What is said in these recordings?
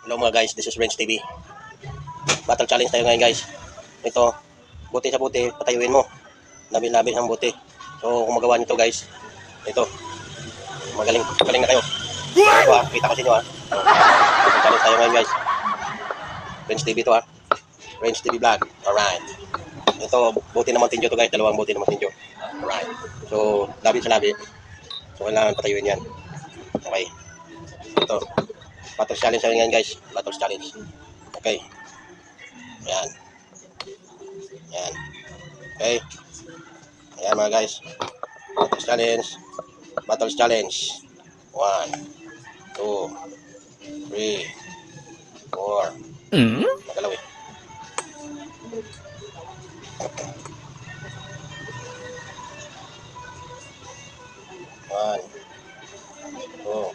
Hello mga guys, this is Renz TV. Battle challenge tayo ngayon guys. Ito, buti sa buti, patayuin mo. Labi-labi ang buti. So kung magawa nyo to guys, ito, magaling na kayo. Ito kita ko sa inyo Battle challenge tayo ngayon guys. Renz TV to Renz TV vlog. Alright. Ito, buti na Mountain Dew to guys. Dalawang buti na Mountain Dew. Alright. So, labi sa labi. So kailangan patayuin yan. Okay. Ito. Battle challenge tayo ngayon guys. Battle challenge. Okay. Ayan. Ayan. Okay. Ayan mga guys. Battle challenge. Battle challenge. 1, 2, 3, 4. Magalaw eh. One, two.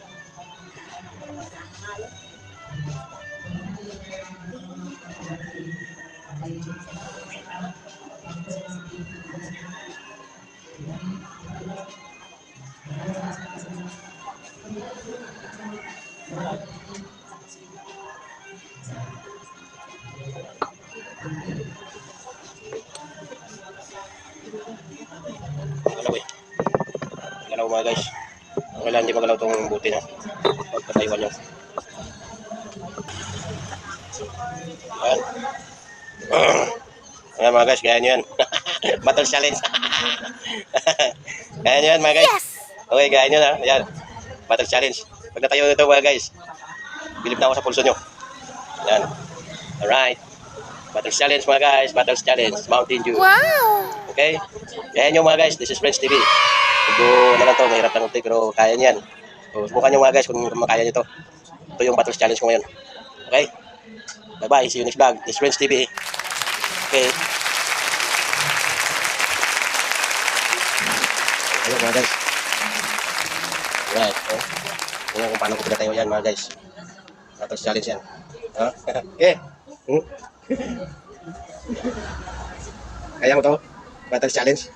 Magalaw eh. Magalaw mga guys. Kailangan hindi magalaw itong buti na. Pagpatayuan nyo. Ayan. Ayan mga guys, gaya nyo yan. Battle challenge. Gaya nyo yan mga guys. Okay, gaya nyo na. Ayan. Battle challenge. Pag natayo ito mga guys, bilib na ako sa pulso nyo. Ayan. Alright. Battle challenge mga guys. Battle challenge. Mountain Dew. Wow! Okay? Kaya nyo mga guys. This is Renz TV. Medyo na lang to. Mahirap lang ito pero kaya nyo yan. So, subukan nyo mga guys kung makaya nyo to. Ito yung battle challenge ko ngayon. Okay? Bye-bye. See you next vlog. This is Renz TV. Okay? Ayun mga guys. Right. Tingnan kung paano ko pinatayo yan mga guys. Battle challenge yan. Okay. Kaya mo to? Battle challenge?